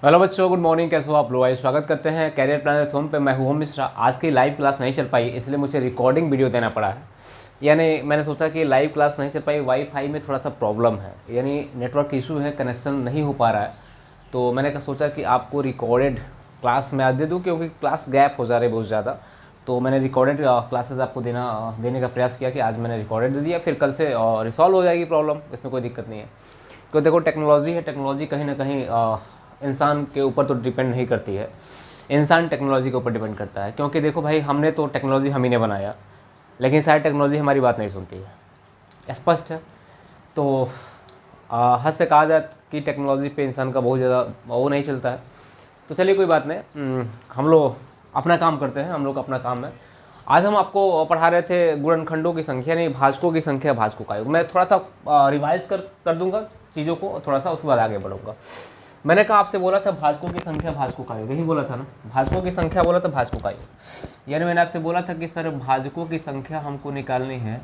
Hello बच्चों, good morning. कैसे हो आप लोग? आइए स्वागत करते हैं कैरियर प्लानर होम पे। मैं हूं ओम मिश्रा। आज की लाइव क्लास नहीं चल पाई, इसलिए मुझे रिकॉर्डिंग वीडियो देना पड़ा है। यानी मैंने सोचा कि लाइव क्लास नहीं चल पाई, वाईफाई में थोड़ा सा प्रॉब्लम है, यानी नेटवर्क इशू है, कनेक्शन नहीं हो पा रहा है। तो मैंने सोचा कि आपको रिकॉर्डेड क्लास में आज दे दूँ, क्योंकि क्लास गैप हो जा रही है बहुत ज़्यादा। तो मैंने रिकॉर्डेड क्लासेस आपको देने का प्रयास किया कि आज मैंने रिकॉर्डेड दे दिया, फिर कल से रिसॉल्व हो जाएगी प्रॉब्लम, इसमें कोई दिक्कत नहीं है। तो देखो, टेक्नोलॉजी है, टेक्नोलॉजी कहीं ना कहीं इंसान के ऊपर तो डिपेंड नहीं करती है, इंसान टेक्नोलॉजी के ऊपर डिपेंड करता है। क्योंकि देखो भाई, हमने तो टेक्नोलॉजी हम ही ने बनाया, लेकिन शायद टेक्नोलॉजी हमारी बात नहीं सुनती है, स्पष्ट है। तो हद से कहा जाए कि टेक्नोलॉजी पे इंसान का बहुत ज़्यादा वो नहीं चलता है। तो चलिए, कोई बात नहीं। हम लोग अपना काम करते हैं, हम लोग का अपना काम है। आज हम आपको पढ़ा रहे थे गुणनखंडों की संख्या, नहीं भाजकों की संख्या, भाजकों का योग। मैं थोड़ा सा रिवाइज कर दूंगा चीज़ों को थोड़ा सा, उसके बाद आगे बढ़ूंगा। मैंने कहा, आपसे बोला था भाजकों की संख्या, भाजकों का योग, यही बोला था ना। भाजकों की संख्या बोला था, भाजकों का योग। यानी मैंने आपसे बोला था कि सर भाजकों की संख्या हमको निकालनी है,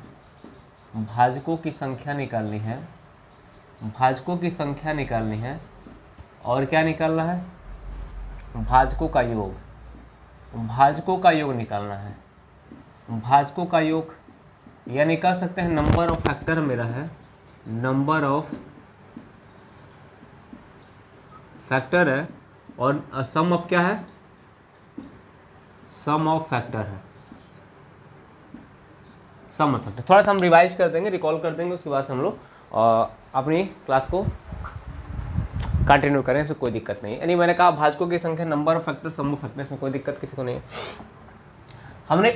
भाजकों की संख्या निकालनी है, भाजकों की संख्या निकालनी है, और क्या निकालना है? भाजकों का योग, भाजकों का योग निकालना है। भाजकों का योग यानी कह सकते हैं नंबर ऑफ फैक्टर मेरा है, नंबर ऑफ फैक्टर है, और सम ऑफ क्या है? सम ऑफ फैक्टर है, सम ऑफ फैक्टर। थोड़ा सा हम रिवाइज कर देंगे, रिकॉल कर देंगे, उसके बाद हम लोग अपनी क्लास को कंटिन्यू करें, इसमें कोई दिक्कत नहीं है। यानी मैंने कहा भाजकों की संख्या, number of factor, sum of factor, इसमें कोई दिक्कत किसी को नहीं है। हमने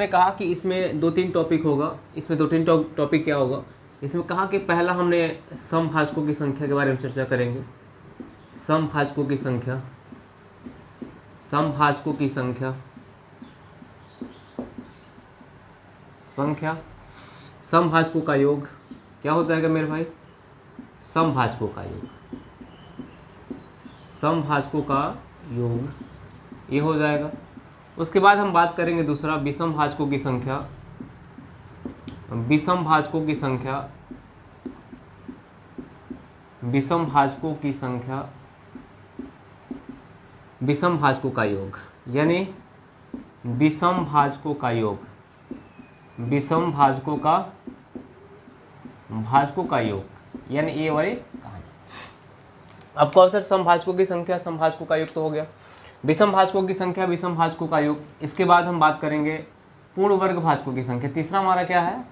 कहा कि इसमें 2-3 टॉपिक होगा। इसमें 2-3 टॉपिक क्या होगा? इसमें कहा कि पहला हमने सम भाजकों की संख्या के बारे में चर्चा करेंगे। सम भाजकों की संख्या, सम भाजकों की संख्या, सम भाजकों का योग क्या हो जाएगा मेरे भाई? सम भाजकों का योग, सम भाजकों का योग ये हो जाएगा। उसके बाद हम बात करेंगे दूसरा, विषम भाजकों की संख्या, विषम भाजकों की संख्या, विषम भाजकों की संख्या, विषम भाजकों का योग, यानी विषम भाजकों का योग, विषम भाजकों का योग, यानी ये वाली कहानी। अब कौन सा समभाजकों की संख्या, समभाजकों का योग तो हो गया। विषम भाजकों की संख्या, विषम भाजकों का योग। इसके बाद हम बात करेंगे पूर्ण वर्ग भाजकों की संख्या। तीसरा हमारा क्या है?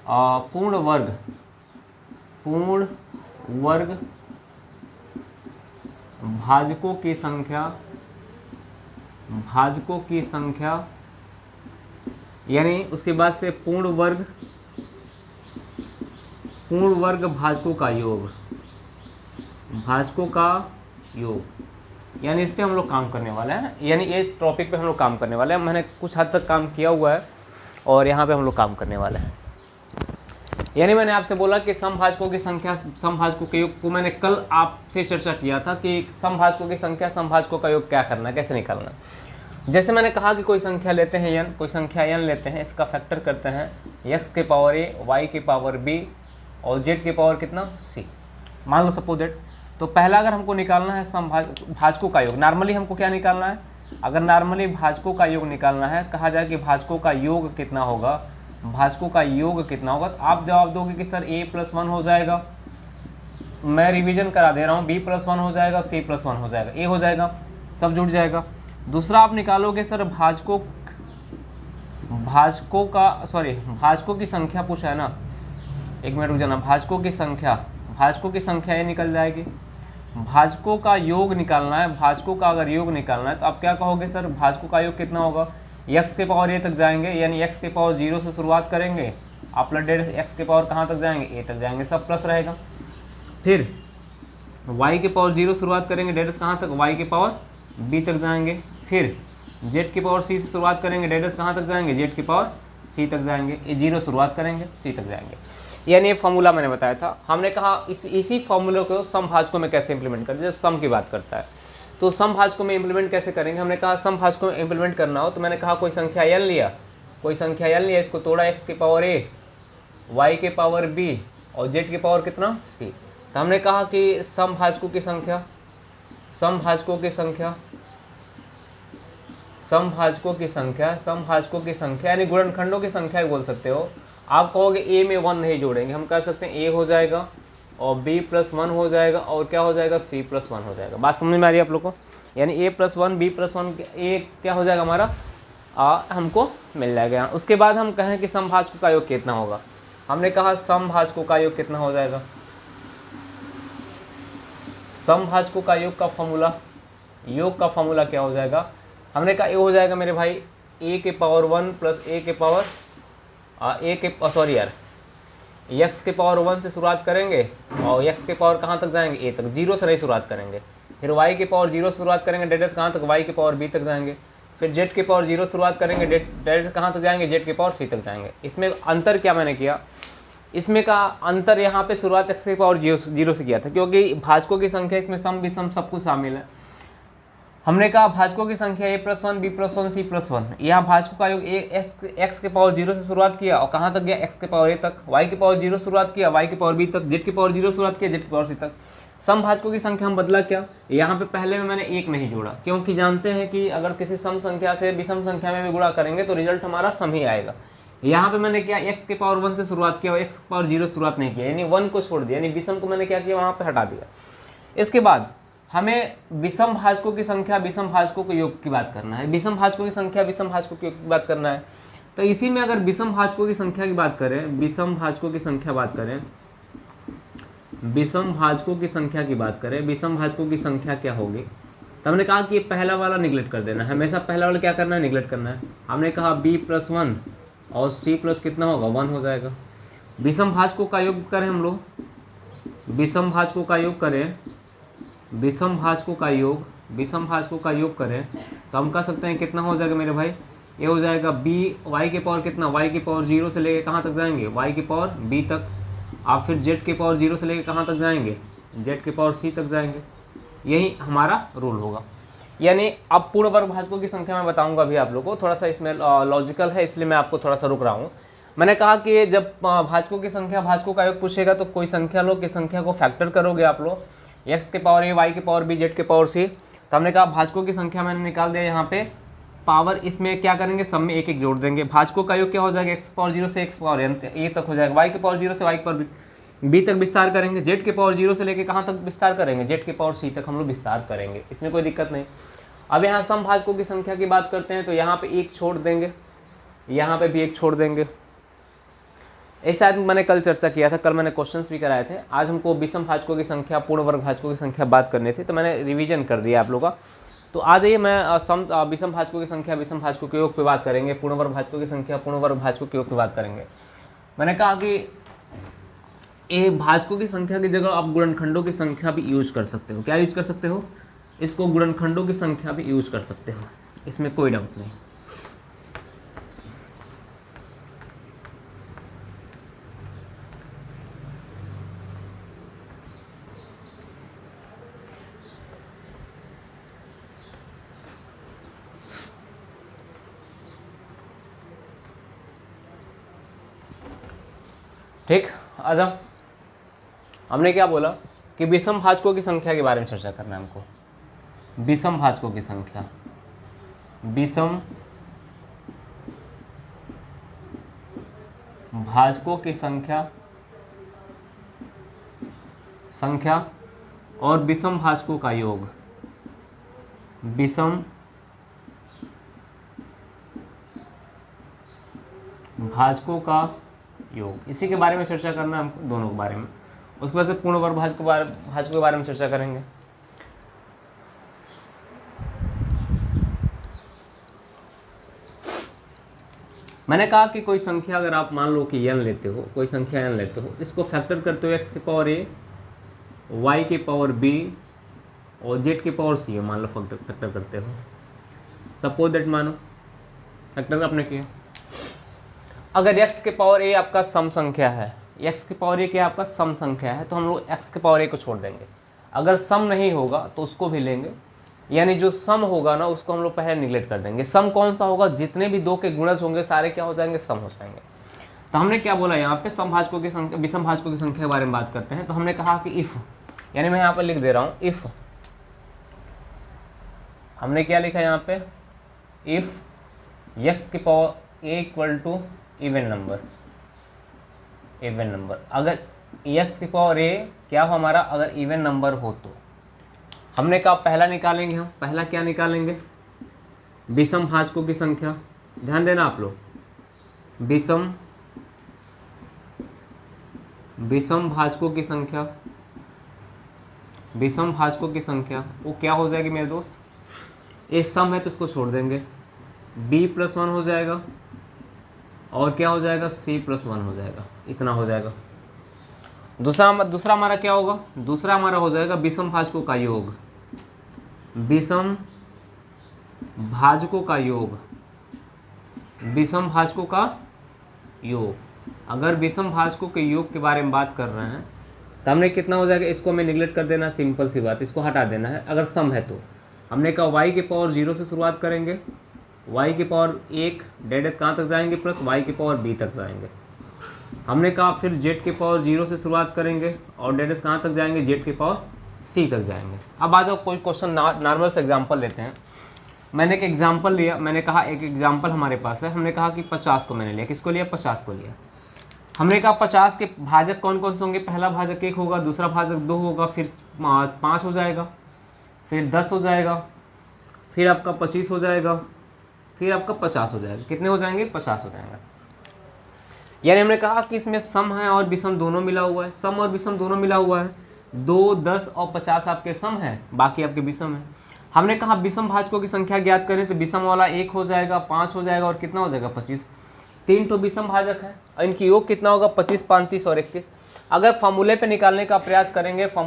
पूर्ण वर्ग भाजकों की संख्या, भाजकों की संख्या, यानी उसके बाद से पूर्ण वर्ग भाजकों का योग, भाजकों का योग, यानी इस पे हम लोग काम करने वाले हैं। यानी इस टॉपिक पे हम लोग काम करने वाले हैं। मैंने कुछ हद तक काम किया हुआ है और यहाँ पे हम लोग काम करने वाले हैं। यानी मैंने आपसे बोला कि समभाजकों की संख्या, समभाजकों के योग को मैंने कल आपसे चर्चा किया था कि समभाजकों की संख्या, समभाजकों का योग क्या करना है, कैसे निकालना है। जैसे मैंने कहा कि कोई संख्या लेते हैं n, कोई संख्या n लेते हैं, इसका फैक्टर करते हैं x के पावर a, y के पावर b और z के पावर कितना c, मान लो सपोज दैट। तो पहला अगर हमको निकालना है भाजकों का योग, नॉर्मली हमको क्या निकालना है? अगर नॉर्मली भाजकों का योग निकालना है, कहा जाए कि भाजकों का योग कितना होगा, भाजकों का योग कितना होगा, तो आप जवाब दोगे कि सर a+1 हो जाएगा। मैं रिवीजन करा दे रहा हूँ, b+1 हो जाएगा, c+1 हो जाएगा, a हो जाएगा, सब जुड़ जाएगा। दूसरा आप निकालोगे सर भाजकों की संख्या पूछा है ना, एक मिनट रुक जाना। भाजकों की संख्या ये निकल जाएगी। भाजकों का योग निकालना है, भाजकों का अगर योग निकालना है तो आप क्या कहोगे सर? भाजकों का योग कितना होगा? x के पावर a तक जाएंगे, यानी x के पावर 0 से शुरुआत करेंगे, आप प्लस x के पावर कहाँ तक जाएंगे? a तक जाएंगे, सब प्लस रहेगा। फिर y के पावर 0 शुरुआत करेंगे, डेडस कहाँ तक? y के पावर b तक जाएंगे। फिर z के पावर c से शुरुआत करेंगे, डेडस कहाँ तक जाएंगे? z के पावर c तक जाएंगे, ये 0 शुरुआत करेंगे, c तक जाएंगे। यानी ये फॉर्मूला मैंने बताया था। हमने कहा इसी फॉर्मूले को समभाजकों में कैसे इंप्लीमेंट करें, जब सम की बात करता है तो समभाजकों में इंप्लीमेंट कैसे करेंगे। हमने कहा समभाजकों में इंप्लीमेंट करना हो तो मैंने कहा कोई संख्या n लिया, इसको तोड़ा, x के पावर a, y के पावर b और z के पावर कितना c। तो हमने कहा कि समभाजकों की संख्या, समभाजकों की संख्या, समभाजकों की संख्या, समभाजकों की संख्या यानी गुणनखंडों की संख्या ही बोल सकते हो। आप कहोगे ए में 1 नहीं जोड़ेंगे, हम कह सकते हैं ए हो जाएगा और बी प्लस 1 हो जाएगा और क्या हो जाएगा, सी प्लस 1 हो जाएगा। बात समझ में आ रही है आप लोग को? यानी ए प्लस 1 बी प्लस 1 ए क्या हो जाएगा हमारा, हमको मिल जाएगा। उसके बाद हम कहें कि समभाजकों का योग कितना होगा, हमने कहा समभाजकों का योग कितना हो जाएगा, समभाजकों का योग का फॉर्मूला, योग का फॉर्मूला क्या हो जाएगा, हमने कहा ये हो जाएगा मेरे भाई ए के पावर 1 प्लस ए के पावर एक्स के पावर 1 से शुरुआत करेंगे और एक्स के पावर कहाँ तक जाएंगे, ए तक, जीरो से नहीं शुरुआत करेंगे। फिर वाई के पावर 0 से शुरुआत करेंगे, डायरेक्ट कहाँ तक, वाई के पावर बी तक जाएंगे। फिर जेड के पावर 0 शुरुआत करेंगे, डायरेक्ट कहाँ तक जाएंगे, जेड के पावर सी तक जाएंगे। इसमें अंतर क्या मैंने किया, इसमें का अंतर यहाँ पे शुरुआत एक्स के पावर 0 से किया था, क्योंकि भाजकों की संख्या इसमें सम विषम सब कुछ शामिल है। हमने कहा भाजकों की संख्या a plus 1 B plus 1 C plus 1, यहाँ भाजकों का योग एक्स के पावर 0 से शुरुआत किया और कहाँ तक गया, एक्स के पावर a तक, वाई के पावर 0 शुरुआत किया, वाई के पावर b तक, जेड के पावर 0 शुरुआत किया, जेड के पावर c तक। समभाजकों की संख्या हम बदला क्या, यहाँ पे पहले में मैंने एक नहीं जोड़ा, क्योंकि जानते हैं कि अगर किसी सम संख्या से विषम संख्या में भी गुणा करेंगे तो रिजल्ट हमारा सम ही आएगा। यहाँ पे मैंने क्या, एक्स के पावर 1 से शुरुआत किया और एक्स के पावर 0 शुरुआत नहीं किया, यानी 1 को छोड़ दिया, यानी विषम को मैंने क्या किया, वहाँ पे हटा दिया। इसके बाद हमें विषम भाजकों की संख्या विषम भाजकों के योग की बात करना है, विषम भाजकों की संख्या विषम भाजकों के योग की बात करना है। तो इसी में अगर विषम भाजकों की संख्या की बात करें, विषम भाजकों की संख्या बात करें, विषम भाजकों की संख्या की बात करें, विषम भाजकों की संख्या क्या होगी, तो हमने कहा कि पहला वाला निगलेक्ट कर देना है, हमेशा पहला वाला क्या करना है, निगलेक्ट करना है। हमने कहा b प्लस 1 और c प्लस कितना होगा, 1 हो जाएगा। विषम भाजकों का योग करें हम लोग, विषम भाजकों का योग करें, विषम भाजकों का योग, विषम भाजकों का योग करें तो हम कह सकते हैं कितना हो जाएगा मेरे भाई, ये हो जाएगा b y के पावर कितना, y के पावर 0 से लेके कहाँ तक जाएंगे, y के पावर b तक, आप फिर z के पावर 0 से लेके कहाँ तक जाएंगे, z के पावर c तक जाएंगे। यही हमारा रूल होगा। यानी अब पूर्ण वर्ग भाजकों की संख्या मैं बताऊंगा अभी आप लोगों को, थोड़ा सा इसमें लॉजिकल है इसलिए मैं आपको थोड़ा सा रुक रहा हूँ। मैंने कहा कि जब भाजकों की संख्या भाजकों का योग पूछेगा तो कोई संख्या लो की संख्या को फैक्टर करोगे आप लोग, एक्स के पावर a, वाई के पावर b, जेड के पावर c। तो हमने कहा भाजकों की संख्या मैंने निकाल दिया यहाँ पे, पावर इसमें क्या करेंगे, सब में एक एक जोड़ देंगे। भाजकों का योग क्या हो जाएगा, एक्स पावर 0 से एक्स पावर a तक हो जाएगा, वाई के पावर 0 से वाई के पावर b तक विस्तार करेंगे, जेड के पावर 0 से लेके कहाँ तक विस्तार करेंगे, जेड के पावर c तक हम लोग विस्तार करेंगे, इसमें कोई दिक्कत नहीं। अब यहाँ समभाजकों की संख्या की बात करते हैं तो यहाँ पे एक छोड़ देंगे, यहाँ पे भी एक छोड़ देंगे। ऐसा मैंने कल चर्चा किया था, कल मैंने क्वेश्चंस भी कराए थे। आज हमको विषम भाजकों की संख्या पूर्ण वर्ग भाजकों की संख्या बात करनी थी तो मैंने रिवीजन कर दिया आप लोगों का। तो आ जाइए, मैं विषम भाजकों की संख्या विषम भाजकों के योग पे बात करेंगे, पूर्ण वर्ग भाजकों की संख्या पूर्ण वर्ग भाजकों के योग पे बात करेंगे। मैंने कहा कि ये भाजकों की संख्या की जगह आप गुणनखंडों की संख्या भी यूज कर सकते हो। क्या यूज कर सकते हो, इसको गुणनखंडों की संख्या भी यूज कर सकते हो, इसमें कोई डाउट नहीं। ठीक, आज हमने क्या बोला कि विषम भाजकों की संख्या के बारे में चर्चा करना है हमको। विषम भाजकों की संख्या, विषम भाजकों की संख्या और विषम भाजकों का योग, विषम भाजकों का योग, इसी के बारे में चर्चा करना है हमको, दोनों के बारे में। उसके बाद से पूर्ण वर्ग भाजकों के बारे में चर्चा करेंगे। मैंने कहा कि कोई संख्या अगर आप मान लो कि n लेते हो, कोई संख्या n लेते हो, इसको फैक्टर करते हो x के पावर a, y के पावर b और z के पावर c मान लो फैक्टर करते हो। सपोज दैट मानो फैक्टर आपने किया, अगर x के पावर a आपका सम संख्या है, x के पावर a क्या आपका सम संख्या है, तो हम लोग x के पावर a को छोड़ देंगे। अगर सम नहीं होगा तो उसको भी लेंगे, यानी जो सम होगा ना उसको हम लोग पहले निगलेक्ट कर देंगे। सम कौन सा होगा, जितने भी दो के गुणज होंगे सारे क्या हो जाएंगे, सम हो जाएंगे। तो हमने क्या बोला यहाँ पे, समभाजकों की संख्या विषम भाजकों की संख्या के बारे में बात करते हैं। तो हमने कहा कि इफ, यानी मैं यहाँ पर लिख दे रहा हूँ, इफ हमने क्या लिखा यहाँ पे, इफ़ x की power a equal to even number, अगर x की पावर a क्या हो हमारा, अगर इवन नंबर हो तो हमने कहा पहला निकालेंगे हम, पहला क्या निकालेंगे, विषम भाजकों की संख्या। ध्यान देना आप लोग, विषम भाजकों की संख्या, विषम भाजकों की संख्या वो क्या हो जाएगी मेरे दोस्त, ए सम है तो इसको छोड़ देंगे, b+1 हो जाएगा और क्या हो जाएगा, c+1 हो जाएगा, इतना हो जाएगा। दूसरा हमारा क्या होगा, दूसरा हमारा हो जाएगा विषम भाजकों का योग, विषम भाजकों का योग, विषम भाजकों का योग। अगर विषम भाजकों के योग के बारे में बात कर रहे हैं तो हमने कितना हो जाएगा, इसको हमें निगलेक्ट कर देना, सिंपल सी बात, इसको हटा देना है। अगर सम है तो हमने कहा y की पावर 0 से शुरुआत करेंगे, y की पावर 1 डेड कहाँ तक जाएंगे, प्लस y की पावर b तक जाएंगे। हमने कहा फिर z की पावर 0 से शुरुआत करेंगे और डेड कहाँ तक जाएंगे, z की पावर c तक जाएंगे। अब आ जाओ कोई क्वेश्चन नॉर्मल से एग्जाम्पल लेते हैं। मैंने एक एग्जाम्पल लिया, मैंने कहा एक एग्जाम्पल हमारे पास है, हमने कहा कि 50 को मैंने लिया, किसको लिया, 50 को लिया। हमने कहा 50 के भाजक कौन कौन से होंगे, पहला भाजक 1 होगा, दूसरा भाजक 2 होगा, फिर 5 हो जाएगा, फिर 10 हो जाएगा, फिर आपका 25 हो जाएगा, फिर आपका 50 हो जाएगा। कितने हो जाएंगे, 50 हो जाएंगे। यानी हमने कहा कि इसमें सम है और विषम दोनों मिला हुआ है, सम और विषम दोनों मिला हुआ है। 2, 10 और 50 आपके सम है, बाकी आपके विषम है। हमने कहा विषम भाजकों की संख्या ज्ञात करें तो विषम वाला 1 हो जाएगा, 5 हो जाएगा और कितना हो जाएगा, 25। 3 तो विषम भाजक है और इनकी योग कितना होगा, 25, 35 और 31। अगर फॉर्मूले पे निकालने का प्रयास करेंगे, तो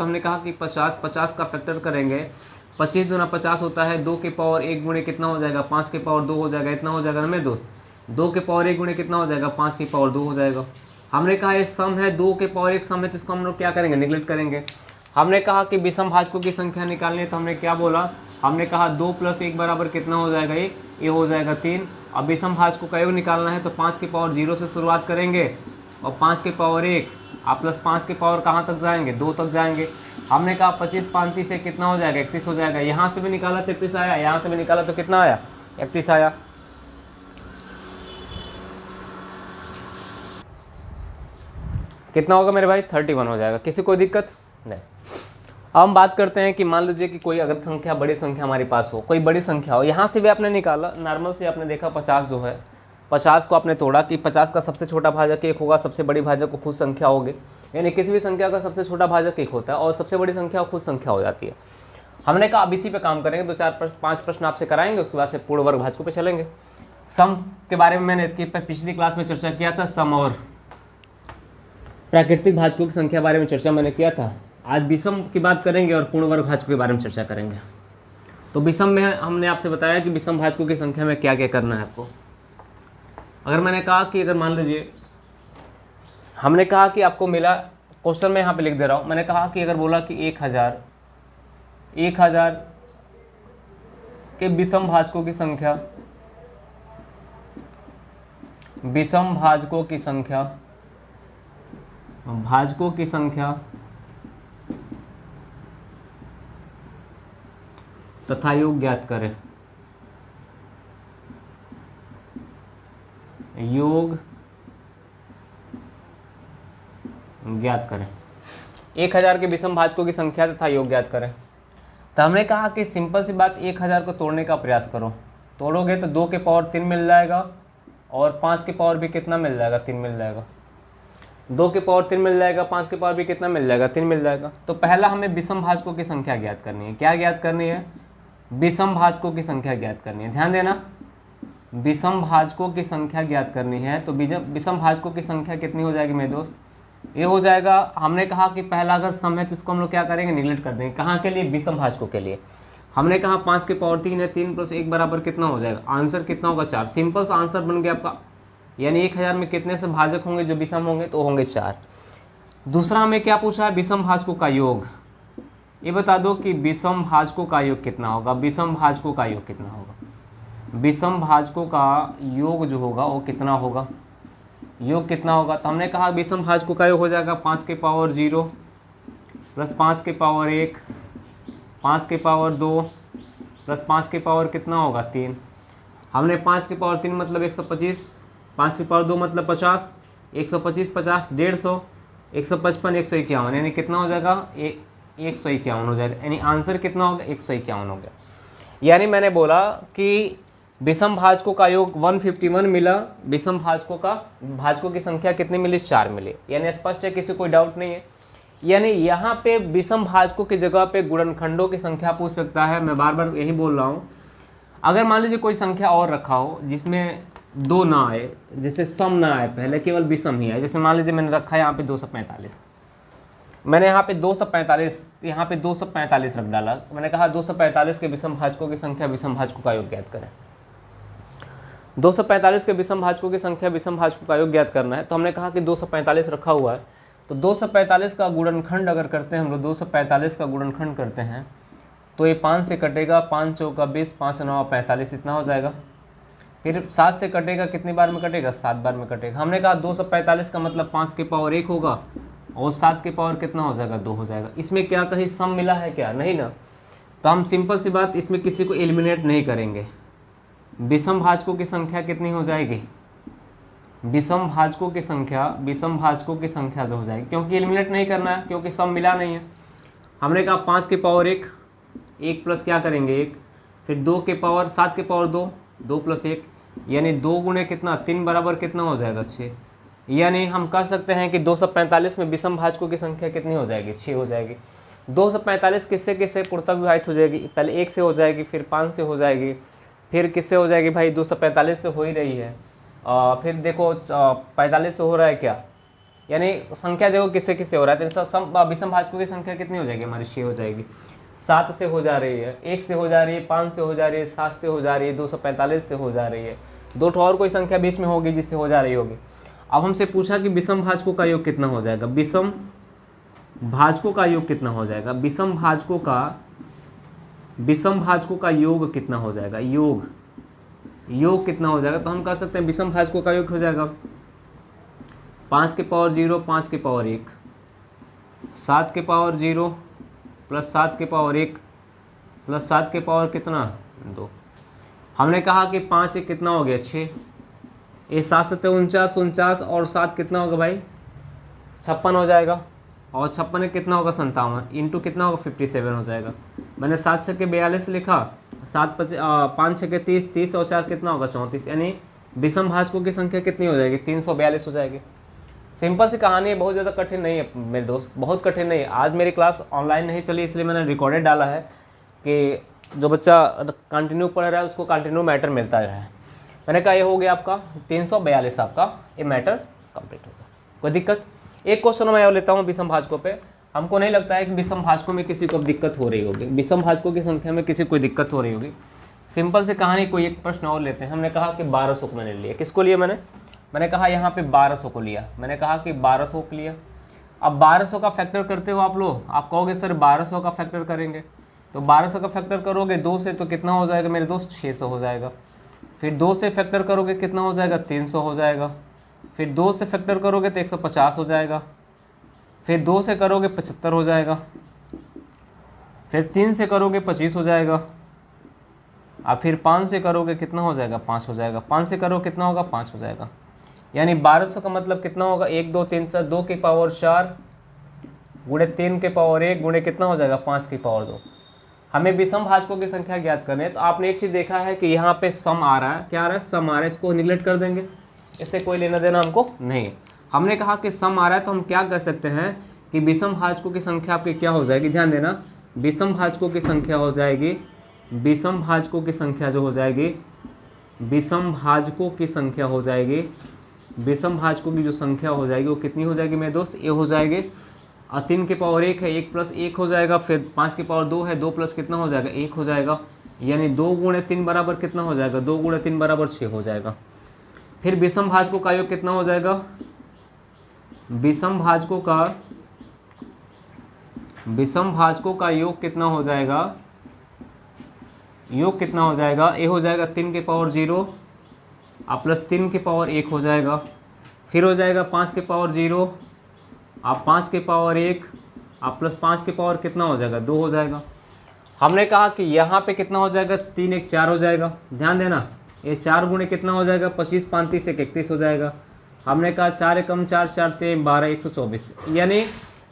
हमने कहा कि 50 का फैक्टर करेंगे, 25 दूना 50 होता है, 2 के पावर 1 गुणे कितना हो जाएगा, 5 के पावर 2 हो जाएगा, इतना हो जाएगा ना मेरे दोस्त। 2 के पावर 1 गुणे कितना हो जाएगा, 5 के पावर 2 हो जाएगा। हमने कहा ये सम है, 2 के पावर 1 सम है, तो इसको हम लोग क्या करेंगे, निगलेक्ट करेंगे। हमने कहा कि विषम भाजकों की संख्या निकालनी है, तो हमने क्या बोला, हमने कहा 2 + 1 बराबर कितना हो जाएगा, ये हो जाएगा 3। अब विषम भाजकों का योग निकालना है तो 5 के पावर 0 से शुरुआत करेंगे और 5 के पावर 1 आप प्लस 5 के पावर कहाँ तक जाएंगे, 2 तक जाएंगे। हमने कहा 25, 35 से कितना हो जाएगा, 31 हो जाएगा। यहाँ से भी निकाला तो 31 आया, यहाँ से भी निकाला तो कितना आया, 31 आया। कितना होगा मेरे भाई, 31 हो जाएगा। किसी कोई दिक्कत नहीं। अब हम बात करते हैं कि मान लीजिए कि कोई अगर संख्या, बड़ी संख्या हमारे पास हो, कोई बड़ी संख्या हो, यहाँ से भी आपने निकाला, नॉर्मल से आपने देखा 50 जो है, 50 को आपने तोड़ा कि 50 का सबसे छोटा भाजक 1 होगा, सबसे बड़ी भाजक को खुद संख्या होगी। यानी किसी भी संख्या का सबसे छोटा भाजक 1 होता है और सबसे बड़ी संख्या खुद संख्या हो जाती है। हमने कहा अब इसी पे काम करेंगे, 2-4-5 प्रश्न आपसे कराएंगे, उसके बाद से पूर्ण वर्ग भाजकों पे चलेंगे। सम के बारे में मैंने इसकी पिछली क्लास में चर्चा किया था, सम और प्राकृतिक भाजकों की संख्या बारे में चर्चा मैंने किया था। आज विषम की बात करेंगे और पूर्ण वर्ग भाजकों के बारे में चर्चा करेंगे। तो विषम में हमने आपसे बताया कि विषम भाजकों की संख्या में क्या क्या करना है आपको। अगर मैंने कहा कि अगर मान लीजिए हमने कहा कि आपको मिला, क्वेश्चन में यहाँ पे लिख दे रहा हूँ, मैंने कहा कि अगर बोला कि 1000 के विषम भाजकों की संख्या, विषम भाजकों की संख्या तथा योग ज्ञात करें, योग ज्ञात करें। 1000 के विषम भाजकों की संख्या तथा योग ज्ञात करें। तो हमने कहा कि सिंपल सी बात, 1000 को तोड़ने का प्रयास करो। तोड़ोगे तो 2 के पावर 3 मिल जाएगा और 5 के पावर भी कितना मिल जाएगा, 3 मिल जाएगा। 2 के पावर 3 मिल जाएगा, 5 के पावर भी कितना मिल जाएगा, 3 मिल जाएगा। तो पहला हमें विषम भाजकों की संख्या ज्ञात करनी है। क्या ज्ञात करनी है, विषम भाजकों की संख्या ज्ञात करनी है। ध्यान देना, विषम भाजकों की संख्या ज्ञात करनी है। तो विषम भाजकों की संख्या कितनी हो जाएगी मेरे दोस्त, ये हो जाएगा। हमने कहा कि पहला अगर सम है तो इसको हम लोग क्या करेंगे, निगलेक्ट कर देंगे। कहाँ के लिए, विषम भाजकों के लिए। हमने कहा 5 के पावर 3 है, 3 + 1 बराबर कितना हो जाएगा, आंसर कितना होगा, 4। सिंपल सा आंसर बन गया आपका। यानी 1000 में कितने से भाजक होंगे जो विषम होंगे, तो होंगे 4। दूसरा हमें क्या पूछा है, विषम भाजकों का योग। ये बता दो कि विषम भाजकों का योग कितना होगा, विषम भाजकों का योग कितना होगा। विषम भाजकों का योग जो होगा वो कितना होगा, योग कितना होगा। तो हमने कहा विषम भाजकों का योग हो जाएगा 5 के पावर 0 + 5 के पावर 1, 5 की पावर 2 प्लस 5 की पावर कितना होगा 3। हमने 5 की पावर 3 मतलब 125, 5 की पावर 2 मतलब 50, 125 50 150, 155 151, यानी कितना हो जाएगा 151 हो जाएगा। यानी आंसर कितना होगा 151 हो गया। यानी मैंने बोला कि विषम भाजकों का योग 151 मिला, विषम भाजकों की संख्या कितनी मिली 4 मिली। यानी स्पष्ट है, किसी कोई डाउट नहीं है। यानी यहाँ पे विषम भाजकों की जगह पे गुणनखंडों की संख्या पूछ सकता है। मैं बार बार यही बोल रहा हूँ, अगर मान लीजिए कोई संख्या और रखा हो जिसमें 2 ना आए, जैसे सम ना आए, पहले केवल विषम ही आए। जैसे मान लीजिए मैंने रखा है यहाँ पे 245, मैंने यहाँ पे 245, यहाँ पे 245 रख डाला। मैंने कहा 245 के विषम भाजकों की संख्या विषम भाजकों का योग ज्ञात करें। 245 के विषम भाजकों की संख्या विषम भाजकों का योग ज्ञात करना है। तो हमने कहा कि 245 रखा हुआ है, तो 245 का गुणनखंड अगर करते हैं हम लोग, 245 का गुणनखंड करते हैं तो ये 5 से कटेगा, 5 चौका 20, 5 9 45, इतना हो जाएगा। फिर 7 से कटेगा, कितनी बार में कटेगा 7 बार में कटेगा। हमने कहा 245 का मतलब 5 की पावर 1 होगा और 7 की पावर कितना हो जाएगा 2 हो जाएगा। इसमें क्या कहीं सम मिला है क्या, नहीं ना। तो हम सिंपल सी बात, इसमें किसी को एलिमिनेट नहीं करेंगे। विषम भाजकों की संख्या कितनी हो जाएगी, विषम भाजकों की संख्या जो हो जाएगी, क्योंकि एलिमिनेट नहीं करना है, क्योंकि सम मिला नहीं है। हमने कहा 5 की पावर 1 प्लस क्या करेंगे 1, फिर 2 की पावर 7 की पावर 2 प्लस 1, यानी 2 गुणे कितना 3 बराबर कितना हो जाएगा 6। यानी हम कह सकते हैं कि 245 में विषम भाजकों की संख्या कितनी हो जाएगी 6 हो जाएगी। 245 किससे किससे पूर्णतः विभाजित हो जाएगी, पहले 1 से हो जाएगी, फिर 5 से हो जाएगी, फिर किससे हो जाएगी भाई 245 से हो ही रही है, फिर देखो 45 से हो रहा है क्या, यानी संख्या देखो किससे किससे हो रहा है। तो विषम भाजकों की संख्या कितनी हो जाएगी हमारी 6 हो जाएगी। 7 से हो जा रही है, 1 से हो जा रही है, 5 से हो जा रही है, 7 से हो जा रही है, 245 से हो जा रही है, 2 और कोई संख्या बीच में होगी जिससे हो जा रही होगी। अब हमसे पूछा कि विषम भाजकों का योग कितना हो जाएगा, विषम भाजकों का योग कितना हो जाएगा, विषम भाजकों का योग कितना हो जाएगा, योग कितना हो जाएगा। तो हम कह सकते हैं विषम भाजकों का योग हो जाएगा 5 की पावर 0 5 की पावर 1, 7 की पावर 0 प्लस 7 की पावर 1 प्लस 7 की पावर कितना 2। हमने कहा कि 5 एक कितना हो गया 6, ये 7 7 49 और 7 कितना होगा भाई 56 हो जाएगा, और 56 एक कितना होगा 57 इंटू कितना होगा 57 हो जाएगा। मैंने 7 6 के 42 लिखा, 5 6 के 30, 30 और 4 कितना होगा 34, यानी विषम भाजकों की संख्या कितनी हो जाएगी 342 हो जाएगी। सिंपल सी कहानी है, बहुत ज़्यादा कठिन नहीं है मेरे दोस्त, बहुत कठिन नहीं है। आज मेरी क्लास ऑनलाइन नहीं चली इसलिए मैंने रिकॉर्डेड डाला है कि जो बच्चा कंटिन्यू पढ़ रहा है उसको कंटिन्यू मैटर मिलता रहा है। मैंने कहा ये हो गया आपका 342, आपका ये मैटर कंप्लीट होगा। कोई दिक्कत, एक क्वेश्चन मैं और लेता हूँ विषम भाजकों पे। हमको नहीं लगता है कि विषम भाजकों में किसी को दिक्कत हो रही होगी, विषम भाजकों की संख्या में किसी को दिक्कत हो रही होगी। सिंपल से कहानी, कोई एक प्रश्न और लेते हैं। हमने कहा कि 1200 को मैंने लिया, किसको लिया मैंने कहा यहाँ पे 1200 को लिया, मैंने कहा कि 1200 को लिया। अब 1200 का फैक्टर करते हो आप लोग, आप कहोगे सर 1200 का फैक्टर करेंगे, तो 1200 का फैक्टर करोगे 2 से तो कितना हो जाएगा मेरे दोस्त 600 हो जाएगा। फिर 2 से फैक्टर करोगे कितना हो जाएगा 300 हो जाएगा। फिर 2 से फैक्टर करोगे तो 150 हो जाएगा। फिर 2 से करोगे 75 हो जाएगा। फिर 3 से करोगे 25 हो जाएगा। अब फिर 5 से करोगे कितना हो जाएगा 5 हो जाएगा। 5 से करो कितना होगा 5 हो जाएगा। यानी 1200 का मतलब कितना होगा 1 2 3 4, 2 की पावर 4 गुणे 3 के पावर 1 गुणे कितना हो जाएगा 5 की पावर 2। हमें विषम भाजकों की संख्या ज्ञात करनी है। तो आपने एक चीज़ देखा है कि यहाँ पे सम आ रहा है, क्या आ रहा है सम आ रहा है, इसको निगलेक्ट कर देंगे, इससे कोई लेना देना हमको नहीं। हमने कहा कि सम आ रहा है तो हम क्या कर सकते हैं कि विषम भाजकों की संख्या आपकी क्या हो जाएगी, ध्यान देना, विषम भाजकों की संख्या हो जाएगी, विषम भाजकों की संख्या जो हो जाएगी, विषम भाजकों की संख्या हो जाएगी, विषम भाजकों की जो संख्या हो जाएगी वो कितनी हो जाएगी मेरे दोस्त, ये हो जाएगी 3 के पावर 1 है, 1 प्लस 1 हो जाएगा। फिर 5 के पावर 2 है, 2 प्लस कितना हो जाएगा 1 हो जाएगा। यानी 2 गुणे 3 बराबर कितना हो जाएगा, 2 गुणे 3 बराबर 6 हो जाएगा। फिर विषम भाजकों का योग कितना हो जाएगा, विषम भाजकों का योग कितना हो जाएगा, योग कितना हो जाएगा, ये हो जाएगा 3 के पावर 0 आप प्लस 3 के पावर 1 हो जाएगा। फिर हो जाएगा 5 के पावर 0 आप 5 के पावर 1 आप प्लस 5 के पावर कितना हो जाएगा 2 हो जाएगा। हमने कहा कि यहाँ पे कितना हो जाएगा, 3 1 4 हो जाएगा। ध्यान देना, ये 4 गुणे कितना हो जाएगा, 25 5 30 1 31 हो जाएगा। हमने कहा 4 एकम 4 4 3 12 124। यानी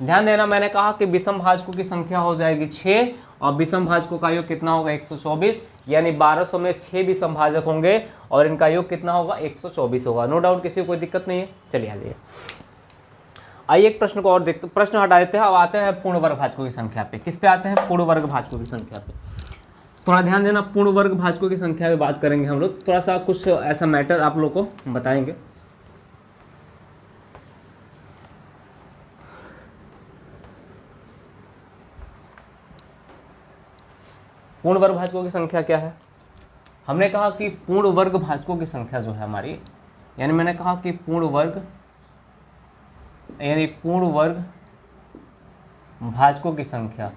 ध्यान देना, मैंने कहा कि विषम भाजकों की संख्या हो जाएगी 6 और विषम भाजकों का योग कितना होगा, 124। यानी 1200 में 6 विषम भाजक होंगे और इनका योग कितना होगा, 124 होगा। नो डाउट, किसी को कोई दिक्कत नहीं है। चलिए आ जाइए, आइए एक प्रश्न को और देखते, प्रश्न हटा देते हैं। अब आते हैं पूर्ण वर्ग भाजकों की संख्या पे। किस पे आते हैं, पूर्ण वर्ग भाजकों की संख्या पे। थोड़ा ध्यान देना, पूर्ण वर्ग भाजकों की संख्या पे बात करेंगे हम लोग। थोड़ा सा कुछ ऐसा मैटर आप लोग को बताएंगे। पूर्ण वर्ग भाजकों की संख्या क्या है, हमने कहा कि पूर्ण वर्ग भाजकों की संख्या जो है हमारी, यानी मैंने कहा कि पूर्ण वर्ग भाजकों की संख्या,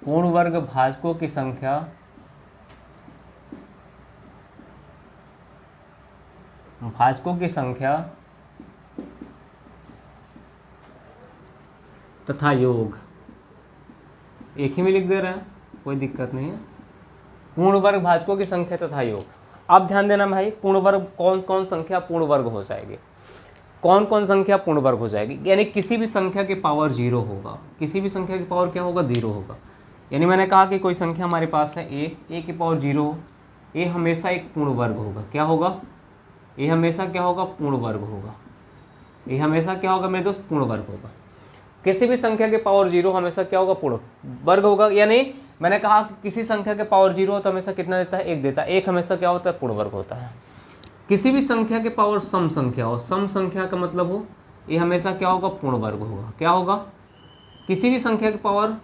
पूर्ण वर्ग भाजकों की संख्या तथा योग, एक ही में लिख दे रहे हैं, कोई दिक्कत नहीं है। पूर्ण वर्ग भाजकों की संख्या तथा योग। अब ध्यान देना भाई, पूर्ण वर्ग कौन कौन संख्या पूर्ण वर्ग हो जाएगी, कौन कौन संख्या पूर्ण वर्ग हो जाएगी। यानी किसी भी संख्या के पावर 0 होगा, किसी भी संख्या की पावर क्या होगा, 0 होगा। यानी मैंने कहा कि कोई संख्या हमारे पास है a की पावर 0, ए हमेशा एक पूर्ण वर्ग होगा। क्या होगा, ए हमेशा क्या होगा, पूर्ण वर्ग होगा। ए हमेशा क्या होगा मेरे दोस्त, पूर्ण वर्ग होगा। किसी भी संख्या के पावर 0 हमेशा क्या होगा, पूर्ण वर्ग होगा। यानी मैंने कहा कि किसी संख्या के पावर 0 हो तो हमेशा कितना देता है, 1 देता है। 1 हमेशा क्या होता है, पूर्ण वर्ग होता है। किसी भी संख्या के पावर सम संख्या हो, सम संख्या का मतलब हो ये हमेशा क्या होगा, पूर्ण वर्ग होगा। क्या होगा, किसी भी संख्या के पावर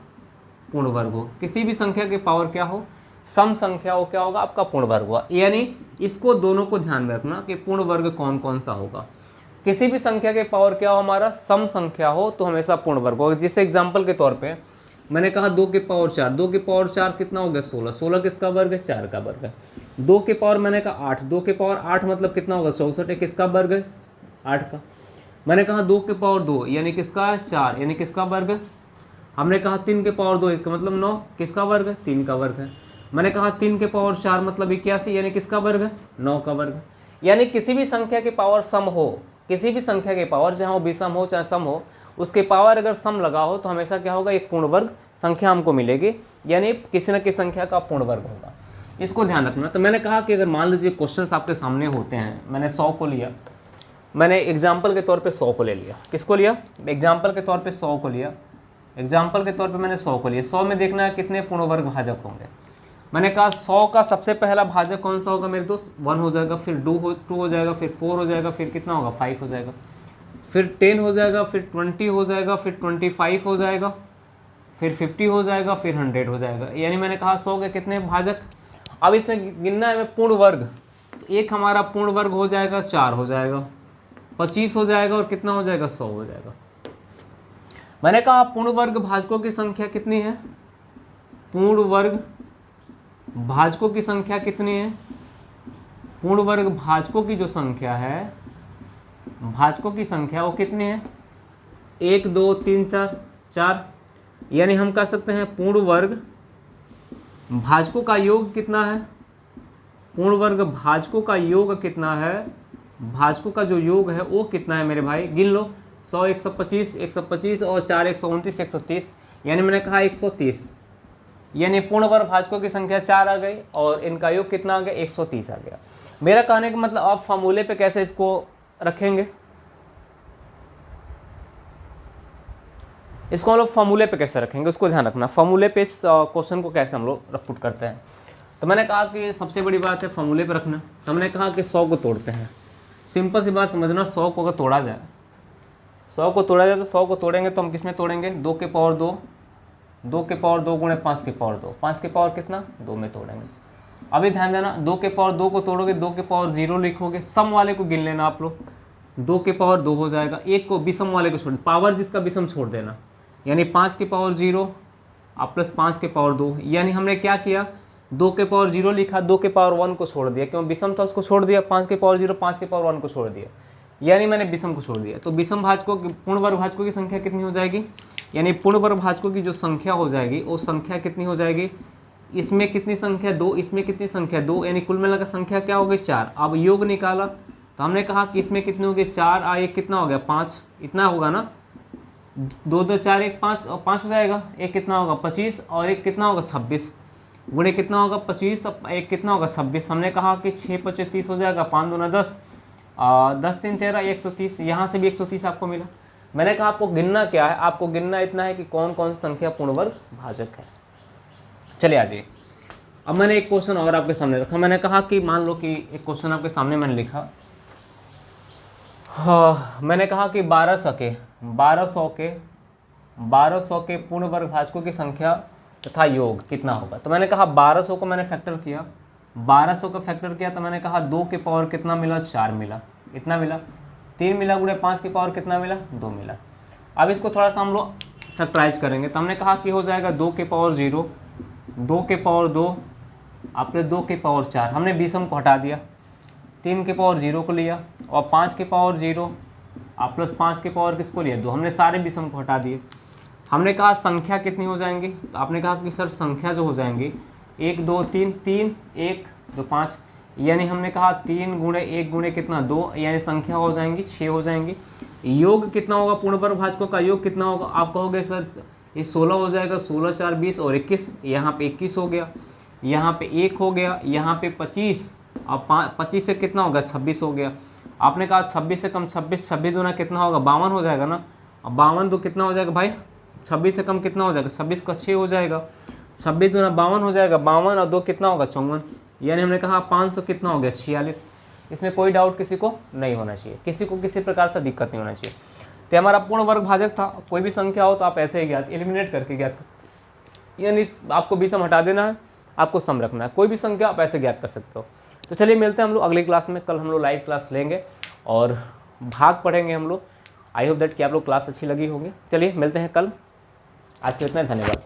पूर्ण वर्ग हो, किसी भी संख्या के पावर क्या हो, सम संख्या हो, क्या होगा आपका, पूर्ण वर्ग हुआ। यानी इसको दोनों को ध्यान में रखना कि पूर्ण वर्ग कौन कौन सा होगा। किसी भी संख्या के पावर क्या हो हमारा, सम संख्या हो तो हमेशा पूर्ण वर्ग होगा। जैसे एग्जांपल के तौर पे मैंने कहा 2 के पावर 4, 2 के पावर 4 कितना हो गया, 16, 16 किसका वर्ग है, 4 का वर्ग है। 2 के पावर मैंने कहा 8, 2 के पावर 8 मतलब कितना होगा, 64 है, किसका वर्ग है, 8 का। मैंने कहा 2 के पावर 2 यानी किसका, 4 यानी किसका वर्ग है। हमने कहा 3 के पावर 2 इसका मतलब 9, किसका वर्ग है, 3 का वर्ग है। मैंने कहा 3 के पावर 4 मतलब 81 यानी किसका वर्ग है, 9 का वर्ग। यानी किसी भी संख्या के पावर सम हो, किसी भी संख्या के पावर चाहे वो विषम हो चाहे सम हो, उसके पावर अगर सम लगा हो तो हमेशा क्या होगा, एक पूर्ण वर्ग संख्या हमको मिलेगी। यानी किसी न किसी संख्या का पूर्ण वर्ग होगा, इसको ध्यान रखना। तो मैंने कहा कि अगर मान लीजिए क्वेश्चंस आपके सामने होते हैं, मैंने 100 को लिया, मैंने एग्जाम्पल के तौर पे 100 को ले लिया। किसको लिया, एग्जाम्पल के तौर पे 100 को लिया, एग्जाम्पल के तौर पे मैंने 100 को लिया। 100 में देखना है कितने पूर्ण वर्ग भाजक होंगे। मैंने कहा 100 का सबसे पहला भाजक कौन सा होगा मेरे दोस्त, 1 हो जाएगा, फिर 2 हो जाएगा, फिर 4 हो जाएगा, फिर कितना होगा, 5 हो जाएगा, फिर 10 हो जाएगा, फिर 20 हो जाएगा, फिर 25 हो जाएगा, फिर 50 हो जाएगा, फिर 100 हो जाएगा। यानी मैंने कहा 100 के कितने भाजक। अब इसमें गिनना है हमें पूर्ण वर्ग, तो एक हमारा पूर्ण वर्ग हो जाएगा, 4 हो जाएगा, 25 हो जाएगा और कितना हो जाएगा, 100 हो जाएगा। मैंने कहा पूर्ण वर्ग भाजकों की संख्या कितनी है, पूर्ण वर्ग भाजकों की संख्या कितनी है, पूर्ण वर्ग भाजकों की जो संख्या है, भाजकों की संख्या वो कितनी है, 1 2 3 4 4। यानी हम कह सकते हैं पूर्ण वर्ग भाजकों का योग कितना है, पूर्ण वर्ग भाजकों का योग कितना है, भाजकों का जो योग है वो कितना है मेरे भाई, गिन लो। 100 125 125 और 4 129 130, यानी मैंने कहा 130। यानी पूर्ण वर्ग भाजकों की संख्या 4 आ गई और इनका योग कितना आ गया, 130 आ गया। मेरा कहने का मतलब आप फॉर्मूले पे कैसे इसको रखेंगे, इसको हम लोग फॉर्मूले पे कैसे रखेंगे उसको ध्यान रखना। फॉर्मूले पे इस क्वेश्चन को कैसे हम लोग पुट करते हैं, तो मैंने कहा कि सबसे बड़ी बात है फॉर्मूले पे रखना। तो हमने कहा कि 100 को तोड़ते हैं, सिंपल सी बात समझना, 100 को अगर तोड़ा जाए, 100 को तोड़ा जाए तो 100 को तोड़ेंगे तो हम किस में तोड़ेंगे, 2 के पावर 2, 2 के पावर 2 गुणे 5 के पावर 2, 5 के पावर कितना, 2 में तोड़ेंगे। अभी ध्यान देना, 2 के पावर 2 को तोड़ोगे, 2 के पावर 0 लिखोगे, सम वाले को गिन लेना आप लोग, 2 के पावर 2 हो जाएगा, एक को विषम वाले को छोड़, पावर जिसका विषम छोड़ देना, यानी 5 के पावर 0 आप प्लस 5 के पावर 2। यानी हमने क्या किया, 2 के पावर 0 लिखा, 2 के पावर 1 को छोड़ दिया, क्यों विषम था उसको छोड़ दिया, 5 के पावर 0 5 के पावर 1 को छोड़ दिया, यानी मैंने विषम को छोड़ दिया। तो विषम भाजकों पूर्ण वर्ग भाजकों की संख्या कितनी हो जाएगी, यानी पूर्ण वर्ग भाजकों की जो संख्या हो जाएगी वो संख्या कितनी हो जाएगी, इसमें कितनी संख्या 2, इसमें कितनी संख्या 2, यानी कुल मिलाकर संख्या क्या हो गई 4। अब योग निकाला तो हमने कहा कि इसमें कितने हो गए 4 और 1 कितना हो गया 5, इतना होगा ना, 2 2 4 1 5 और 5 हो जाएगा, एक कितना होगा 25 और एक कितना होगा 26, गुणे कितना होगा 25 और एक कितना होगा 26। हमने कहा कि 6 5 30 हो जाएगा, 5 दूना 10, 10 3 13 130, यहाँ से भी 130 आपको मिला। मैंने कहा आपको गिनना क्या है, आपको गिनना इतना है कि कौन कौन सी संख्या पूर्ण वर्ग भाजक है। चलिए आ जाइए, अब मैंने एक क्वेश्चन और आपके सामने रखा। मैंने कहा कि मान लो कि एक क्वेश्चन आपके सामने मैंने लिखा, हाँ मैंने कहा कि 1200 के पूर्ण वर्ग भाजकों की संख्या तथा योग कितना होगा। तो मैंने कहा 1200 को मैंने फैक्टर किया, 1200 का फैक्टर किया तो मैंने कहा 2 के पावर कितना मिला 4 मिला, इतना मिला, 3 मिला, गुणे 5 के पावर कितना मिला 2 मिला। अब इसको थोड़ा सा हम लोग फैक्टराइज करेंगे तो हमने कहा कि हो जाएगा 2 के पावर 0, 2 के पावर 2, आपने 2 के पावर 4, हमने विषम को हटा दिया, 3 के पावर 0 को लिया और 5 के पावर 0 आप प्लस 5 के पावर किसको लिया 2, हमने सारे विषम को हटा दिए। हमने कहा संख्या कितनी हो जाएंगी, तो आपने कहा कि सर संख्या जो हो जाएंगी 1 2 3 3 1 2 5, यानी हमने कहा 3 गुणे 1 गुणे कितना 2, यानी संख्या हो जाएंगी 6 हो जाएंगी। योग कितना होगा पूर्ण वर्ग भाजकों का, योग कितना होगा, आप कहोगे सर ये 16 हो जाएगा, 16 4 20 और 21, यहाँ पे 21 हो गया, यहाँ पे 1 हो गया, यहाँ पे 25 और 25 से कितना होगा 26 हो गया। आपने कहा 26 से कम 26, 26 दूना कितना होगा 52 हो जाएगा ना, अब 52 तो कितना हो जाएगा भाई, 26 से कम कितना हो जाएगा 26 का 6 हो जाएगा, 26 दूना 52 हो जाएगा, 52 और 2 कितना होगा 54, यानी हमने कहा 500 कितना हो गया 46। इसमें कोई डाउट किसी को नहीं होना चाहिए, किसी को किसी प्रकार से दिक्कत नहीं होना चाहिए। तो हमारा पूर्ण वर्ग भाजक था, कोई भी संख्या हो तो आप ऐसे ही ज्ञात एलिमिनेट करके ज्ञात कर, यानी आपको विषम हटा देना है, आपको सम रखना है, कोई भी संख्या आप ऐसे ज्ञात कर सकते हो। तो चलिए मिलते हैं हम लोग अगली क्लास में, कल हम लोग लाइव क्लास लेंगे और भाग पढ़ेंगे हम लोग। आई होप दैट कि आप लोग क्लास अच्छी लगी होगी। चलिए मिलते हैं कल, आज के इतना, धन्यवाद।